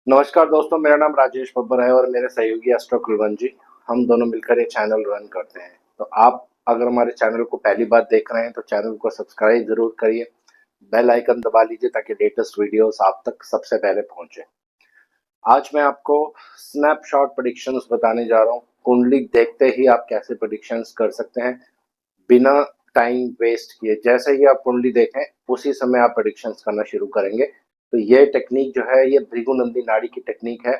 नमस्कार दोस्तों, मेरा नाम राजेश बब्बर है और मेरे सहयोगी एस्ट्रो कुलवंत जी। हम दोनों मिलकर ये चैनल रन करते हैं। तो आप अगर हमारे चैनल को पहली बार देख रहे हैं तो चैनल को सब्सक्राइब जरूर करिए, बेल आइकन दबा लीजिए ताकि लेटेस्ट वीडियोस आप तक सबसे पहले पहुंचे। आज मैं आपको स्नैपशॉट प्रेडिक्शंस बताने जा रहा हूँ। कुंडली देखते ही आप कैसे प्रेडिक्शंस कर सकते हैं बिना टाइम वेस्ट किए। जैसे ही आप कुंडली देखें उसी समय आप प्रेडिक्शंस करना शुरू करेंगे। तो ये टेक्निक जो है ये भृगुनंदी नाड़ी की टेक्निक है।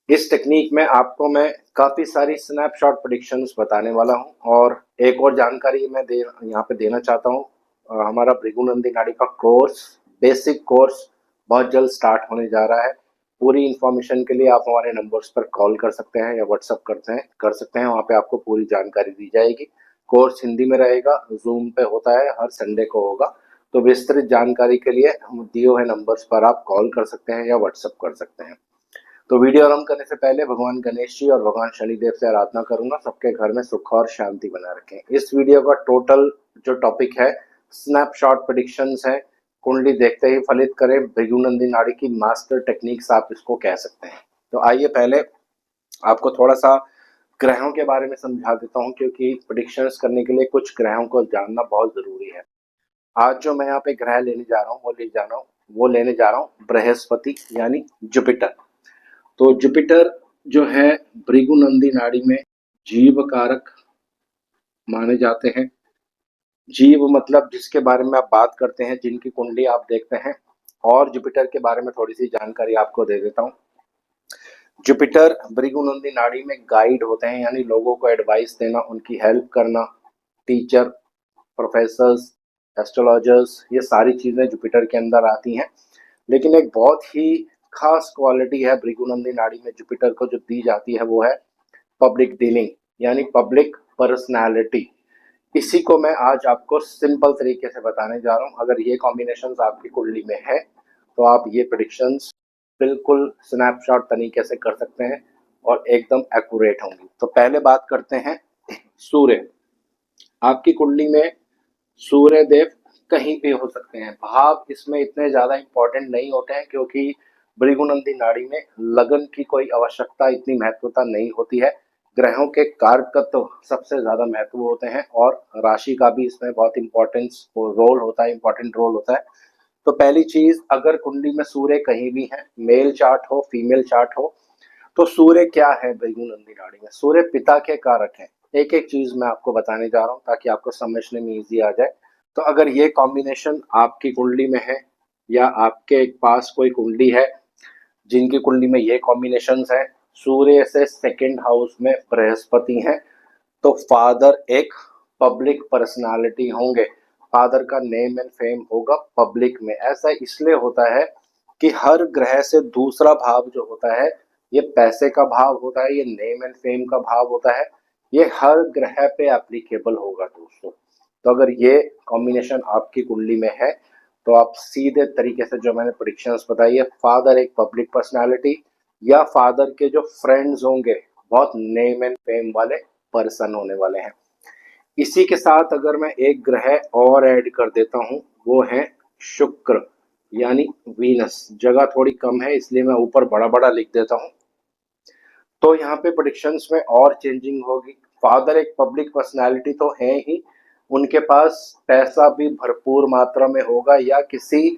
इस टेक्निक में आपको मैं काफ़ी सारी स्नैपशॉट प्रेडिक्शंस बताने वाला हूं और एक और जानकारी मैं यहाँ पे देना चाहता हूं। हमारा भृगुनंदी नाड़ी का कोर्स, बेसिक कोर्स बहुत जल्द स्टार्ट होने जा रहा है। पूरी इन्फॉर्मेशन के लिए आप हमारे नंबर्स पर कॉल कर सकते हैं या व्हाट्सअप कर सकते हैं। वहाँ पे आपको पूरी जानकारी दी जाएगी। कोर्स हिंदी में रहेगा, जूम पे होता है, हर संडे को होगा। तो विस्तृत जानकारी के लिए हम दिए हुए नंबर्स पर आप कॉल कर सकते हैं या व्हाट्सअप कर सकते हैं। तो वीडियो आरंभ करने से पहले भगवान गणेश जी और भगवान शनिदेव से आराधना करूंगा सबके घर में सुख और शांति बना रखें। इस वीडियो का टोटल जो टॉपिक है स्नैपशॉट प्रेडिक्शंस है। कुंडली देखते ही फलित करें, भृगुनंदी नाड़ी की मास्टर टेक्निक्स आप इसको कह सकते हैं। तो आइए पहले आपको थोड़ा सा ग्रहों के बारे में समझा देता हूँ, क्योंकि प्रेडिक्शंस करने के लिए कुछ ग्रहों को जानना बहुत जरूरी है। आज जो मैं यहाँ पे ग्रह लेने जा रहा हूँ वो लेने जा रहा हूँ बृहस्पति यानी जुपिटर। तो जुपिटर जो है भृगुनंदी नाड़ी में जीव कारक माने जाते हैं। जीव मतलब जिसके बारे में आप बात करते हैं, जिनकी कुंडली आप देखते हैं। और जुपिटर के बारे में थोड़ी सी जानकारी आपको दे देता हूँ। जुपिटर भृगुनंदी नाड़ी में गाइड होते हैं, यानी लोगों को एडवाइस देना, उनकी हेल्प करना। टीचर, प्रोफेसर्स, एस्ट्रोलॉजर्स, ये सारी चीजें जुपिटर के अंदर आती हैं। लेकिन एक बहुत ही खास क्वालिटी है भृगुनंदी नाड़ी में जुपिटर को जो दी जाती है, वो है पब्लिक डीलिंग, यानी पब्लिक पर्सनालिटी। इसी को मैं आज आपको सिंपल तरीके से बताने जा रहा हूँ। अगर ये कॉम्बिनेशन आपकी कुंडली में है तो आप ये प्रेडिक्शंस बिल्कुल स्नैपशॉट तरीके से कर सकते हैं और एकदम एक्यूरेट होंगी। तो पहले बात करते हैं सूर्य। आपकी कुंडली में सूर्य देव कहीं भी हो सकते हैं। भाव इसमें इतने ज्यादा इंपॉर्टेंट नहीं होते हैं, क्योंकि भृगुनंदी नाड़ी में लगन की कोई आवश्यकता, इतनी महत्वता नहीं होती है। ग्रहों के कारकत्व सबसे ज्यादा महत्व होते हैं और राशि का भी इसमें बहुत इंपॉर्टेंट रोल होता है। तो पहली चीज, अगर कुंडली में सूर्य कहीं भी है, मेल चार्ट हो फीमेल चार्ट हो, तो सूर्य क्या है भृगुनंदी नाड़ी में? सूर्य पिता के कारक हैं। एक एक चीज मैं आपको बताने जा रहा हूँ ताकि आपको समझने में इजी आ जाए। तो अगर ये कॉम्बिनेशन आपकी कुंडली में है या आपके पास कोई कुंडली है जिनकी कुंडली में ये कॉम्बिनेशन है, सूर्य से सेकंड हाउस में बृहस्पति हैं, तो फादर एक पब्लिक पर्सनालिटी होंगे। फादर का नेम एंड फेम होगा पब्लिक में। ऐसा इसलिए होता है कि हर ग्रह से दूसरा भाव जो होता है, ये पैसे का भाव होता है, ये नेम एंड फेम का भाव होता है। ये हर ग्रह पे एप्लीकेबल होगा दोस्तों। तो अगर ये कॉम्बिनेशन आपकी कुंडली में है तो आप सीधे तरीके से जो मैंने प्रेडिक्शंस बताई है, फादर एक पब्लिक पर्सनालिटी या फादर के जो फ्रेंड्स होंगे बहुत नेम एंड फेम वाले पर्सन होने वाले हैं। इसी के साथ अगर मैं एक ग्रह और ऐड कर देता हूं, वो है शुक्र यानी वीनस। जगह थोड़ी कम है इसलिए मैं ऊपर बड़ा बड़ा लिख देता हूं। तो यहाँ पे प्रेडिक्शंस में और चेंजिंग होगी। फादर एक पब्लिक पर्सनालिटी तो है ही, उनके पास पैसा भी भरपूर मात्रा में होगा या किसी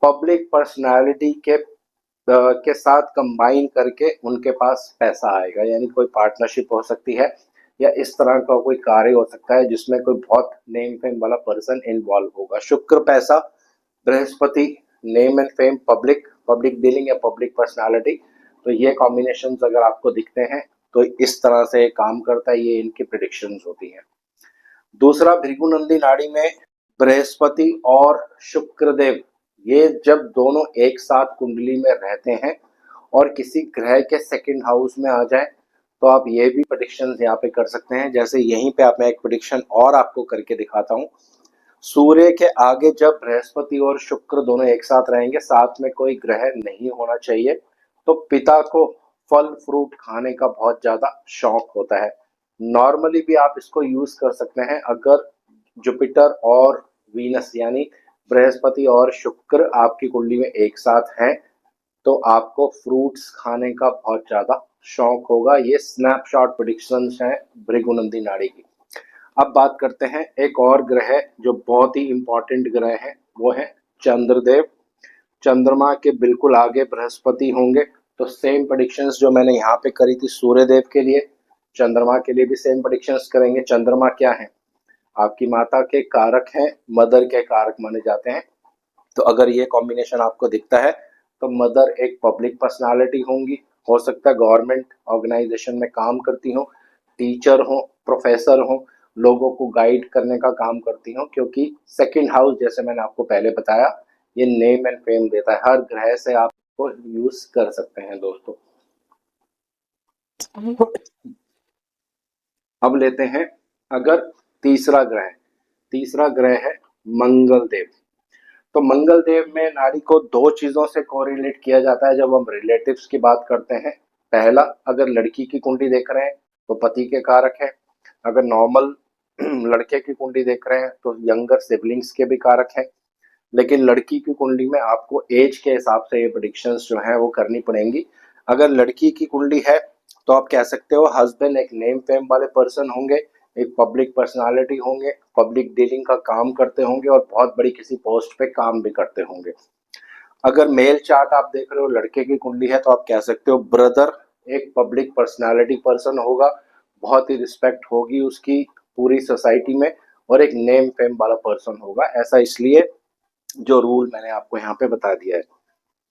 पब्लिक पर्सनालिटी के साथ कंबाइन करके उनके पास पैसा आएगा। यानी कोई पार्टनरशिप हो सकती है या इस तरह का कोई कार्य हो सकता है जिसमें कोई बहुत नेम फेम वाला पर्सन इन्वॉल्व होगा। शुक्र पैसा, Brihaspati name and fame, public public dealing या पब्लिक पर्सनालिटी। तो ये कॉम्बिनेशन अगर आपको दिखते हैं तो इस तरह से काम करता है। ये इनकी प्रिडिक्शंस होती हैं। दूसरा, भृगुनंदी नाड़ी में बृहस्पति और शुक्रदेव, ये जब दोनों एक साथ कुंडली में रहते हैं और किसी ग्रह के सेकंड हाउस में आ जाए, तो आप ये भी प्रेडिक्शन यहाँ पे कर सकते हैं। जैसे यहीं पे आप मैं एक प्रेडिक्शन और आपको करके दिखाता हूँ। सूर्य के आगे जब बृहस्पति और शुक्र दोनों एक साथ रहेंगे, साथ में कोई ग्रह नहीं होना चाहिए, तो पिता को फल फ्रूट खाने का बहुत ज्यादा शौक होता है। नॉर्मली भी आप इसको यूज कर सकते हैं। अगर जुपिटर और वीनस यानी बृहस्पति और शुक्र आपकी कुंडली में एक साथ हैं, तो आपको फ्रूट्स खाने का बहुत ज़्यादा शौक होगा। ये स्नैपशॉट प्रेडिक्शंस हैं भृगुनंदी नाड़ी की। अब बात करते हैं एक और ग्रह जो बहुत ही इंपॉर्टेंट ग्रह है, वो है चंद्रदेव। चंद्रमा के बिल्कुल आगे बृहस्पति होंगे। तो सेम प्रेडिक्शंस जो मैंने यहाँ पे करी थी सूर्यदेव के लिए, चंद्रमा के लिए भी सेम प्रेडिक्शंस करेंगे। चंद्रमा क्या है? आपकी माता के कारक हैं, मदर के कारक माने जाते हैं। तो अगर ये कॉम्बिनेशन आपको दिखता है तो मदर एक पब्लिक पर्सनालिटी होंगी, हो सकता है गवर्नमेंट ऑर्गेनाइजेशन में काम करती हो, टीचर हो, प्रोफेसर हो, लोगों को गाइड करने का काम करती हो, क्योंकि सेकंड हाउस जैसे मैंने आपको पहले बताया ये नेम एंड फेम देता है। हर ग्रह से आपको यूज कर सकते हैं दोस्तों। अब लेते हैं अगर तीसरा ग्रह है मंगल देव। तो मंगल देव में नाड़ी को दो चीजों से कोरिलेट किया जाता है जब हम रिलेटिव्स की बात करते हैं। पहला, अगर लड़की की कुंडली देख रहे हैं तो पति के कारक है। अगर नॉर्मल लड़के की कुंडली देख रहे हैं तो यंगर सिबलिंग्स के भी कारक है। लेकिन लड़की की कुंडली में आपको एज के हिसाब से ये प्रेडिक्शंस जो है वो करनी पड़ेंगी। अगर लड़की की कुंडली है तो आप कह सकते हो हस्बैंड एक नेम फेम वाले पर्सन होंगे, एक पब्लिक पर्सनालिटी होंगे, पब्लिक डीलिंग का काम करते होंगे और बहुत बड़ी किसी पोस्ट पे काम भी करते होंगे। अगर मेल चार्ट आप देख रहे हो लड़के की कुंडली है तो आप कह सकते हो ब्रदर एक पब्लिक पर्सनालिटी पर्सन होगा, बहुत ही रिस्पेक्ट होगी उसकी पूरी सोसाइटी में, और एक नेम फेम वाला पर्सन होगा। ऐसा इसलिए जो रूल मैंने आपको यहाँ पे बता दिया है।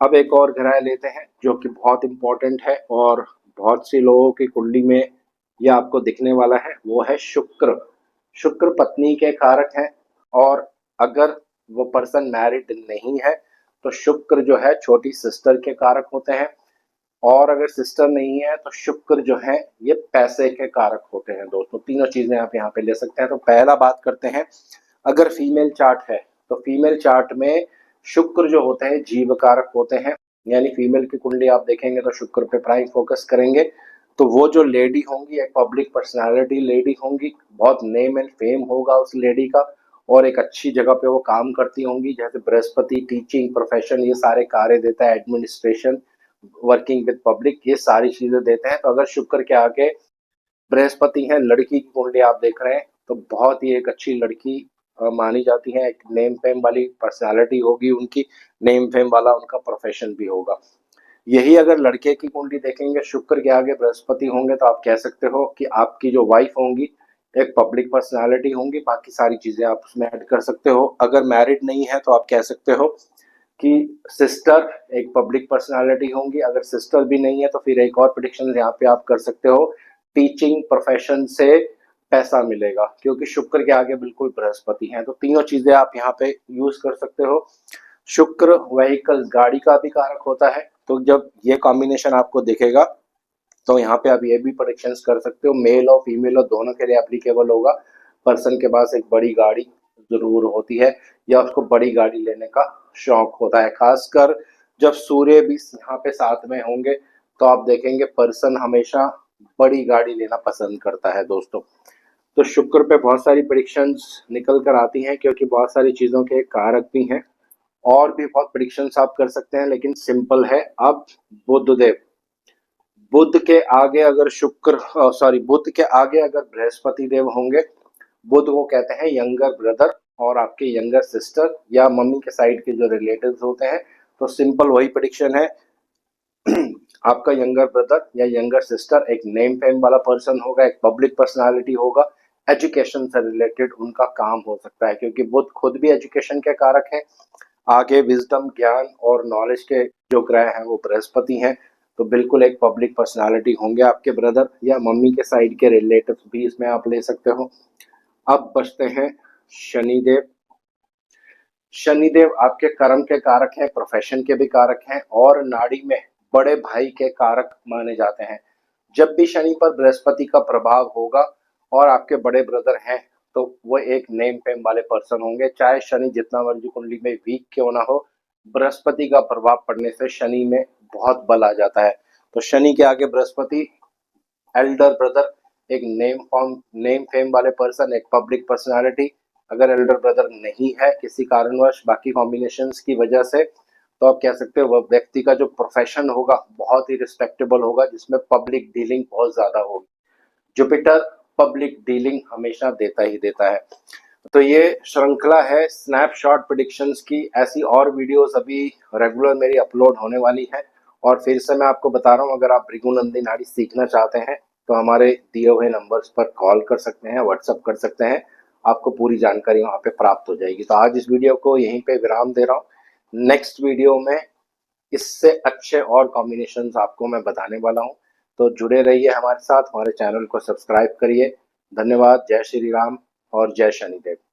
अब एक और ग्रह लेते हैं जो कि बहुत इंपॉर्टेंट है और बहुत सी लोगों की कुंडली में यह आपको दिखने वाला है, वो है शुक्र। शुक्र पत्नी के कारक हैं, और अगर वो पर्सन मैरिड नहीं है तो शुक्र जो है छोटी सिस्टर के कारक होते हैं, और अगर सिस्टर नहीं है तो शुक्र जो है ये पैसे के कारक होते हैं दोस्तों। तीनों चीजें आप यहाँ पे ले सकते हैं। तो पहला बात करते हैं, अगर फीमेल चार्ट है तो फीमेल चार्ट में शुक्र जो होते हैं जीव कारक होते हैं, यानी फीमेल की कुंडली आप देखेंगे तो शुक्र पे प्राइम फोकस करेंगे। तो वो जो लेडी होंगी एक पब्लिक पर्सनालिटी लेडी होंगी, बहुत नेम एंड फेम होगा उस लेडी का, और एक अच्छी जगह पे वो काम करती होंगी। जैसे बृहस्पति टीचिंग प्रोफेशन ये सारे कार्य देता है, एडमिनिस्ट्रेशन, वर्किंग विद पब्लिक, ये सारी चीजें देते हैं। तो अगर शुक्र के आगे बृहस्पति है, लड़की की कुंडली आप देख रहे हैं तो बहुत ही एक अच्छी लड़की मानी जाती है, एक नेम फेम वाली पर्सनालिटी होगी उनकी, नेम फेम वाला उनका प्रोफेशन भी होगा। यही अगर लड़के की कुंडली देखेंगे शुक्र के आगे बृहस्पति होंगे तो आप कह सकते हो कि आपकी जो वाइफ होंगी एक पब्लिक पर्सनालिटी होंगी, बाकी सारी चीजें आप उसमें ऐड कर सकते हो। अगर मैरिड नहीं है तो आप कह सकते हो कि सिस्टर एक पब्लिक पर्सनालिटी होंगी। अगर सिस्टर भी नहीं है तो फिर एक और प्रेडिक्शन यहाँ पे आप कर सकते हो, टीचिंग प्रोफेशन से पैसा मिलेगा, क्योंकि शुक्र के आगे बिल्कुल बृहस्पति हैं। तो तीनों चीजें आप यहाँ पे यूज कर सकते हो। शुक्र व्हीकल गाड़ी का भी कारक होता है, तो जब ये कॉम्बिनेशन आपको दिखेगा तो यहाँ पे आप ये भी प्रेडिक्शंस कर सकते हो, मेल और फीमेल और दोनों के लिए एप्लीकेबल होगा। पर्सन के पास एक बड़ी गाड़ी जरूर होती है या उसको बड़ी गाड़ी लेने का शौक होता है, खासकर जब सूर्य भी यहाँ पे साथ में होंगे तो आप देखेंगे पर्सन हमेशा बड़ी गाड़ी लेना पसंद करता है दोस्तों। तो शुक्र पे बहुत सारी प्रेडिक्शंस निकल कर आती हैं, क्योंकि बहुत सारी चीजों के कारक भी हैं। और भी बहुत प्रेडिक्शंस आप कर सकते हैं, लेकिन सिंपल है। अब बुध देव, बुध के आगे अगर बुध के आगे अगर बृहस्पति देव होंगे, बुध को कहते हैं यंगर ब्रदर और आपके यंगर सिस्टर या मम्मी के साइड के जो रिलेटिव्स होते हैं। तो सिंपल वही प्रेडिक्शन है, आपका यंगर ब्रदर या यंगर सिस्टर एक नेम फेम वाला पर्सन होगा, एक पब्लिक पर्सनालिटी होगा, एजुकेशन से रिलेटेड उनका काम हो सकता है, क्योंकि बुध खुद भी एजुकेशन के कारक हैं। आगे विजडम ज्ञान और नॉलेज के जो ग्रह हैं वो बृहस्पति हैं। तो बिल्कुल एक पब्लिक पर्सनालिटी होंगे आपके ब्रदर, या मम्मी के साइड के रिलेटिव भी इसमें आप ले सकते हो। अब बचते हैं शनिदेव। शनिदेव आपके कर्म के कारक हैं, प्रोफेशन के भी कारक हैं, और नाड़ी में बड़े भाई के कारक माने जाते हैं। जब भी शनि पर बृहस्पति का प्रभाव होगा और आपके बड़े ब्रदर हैं तो वो एक नेम फेम वाले पर्सन होंगे, चाहे शनि जितना मर्जी कुंडली में वीक क्यों ना हो, बृहस्पति का प्रभाव पड़ने से शनि में बहुत बल आ जाता है। तो शनि के आगे बृहस्पति, एल्डर ब्रदर एक नेम फेम वाले पर्सन, एक पब्लिक पर्सनालिटी। अगर एल्डर ब्रदर नहीं है किसी कारणवश बाकी कॉम्बिनेशंस की वजह से, तो आप कह सकते हो वह व्यक्ति का जो प्रोफेशन होगा बहुत ही रिस्पेक्टेबल होगा, जिसमें पब्लिक डीलिंग बहुत ज्यादा होगी। जुपिटर पब्लिक डीलिंग हमेशा देता ही देता है। तो ये श्रृंखला है स्नैपशॉट प्रेडिक्शंस की। ऐसी और वीडियोस अभी रेगुलर मेरी अपलोड होने वाली है। और फिर से मैं आपको बता रहा हूँ, अगर आप भृगुनंदी नाड़ी सीखना चाहते हैं तो हमारे दिए हुए नंबर्स पर कॉल कर सकते हैं, व्हाट्सअप कर सकते हैं, आपको पूरी जानकारी वहाँ पे प्राप्त हो जाएगी। तो आज इस वीडियो को यहीं पे विराम दे रहा हूँ। नेक्स्ट वीडियो में इससे अच्छे और कॉम्बिनेशंस आपको मैं बताने वाला हूँ। तो जुड़े रहिए हमारे साथ, हमारे चैनल को सब्सक्राइब करिए। धन्यवाद। जय श्री राम और जय शनिदेव।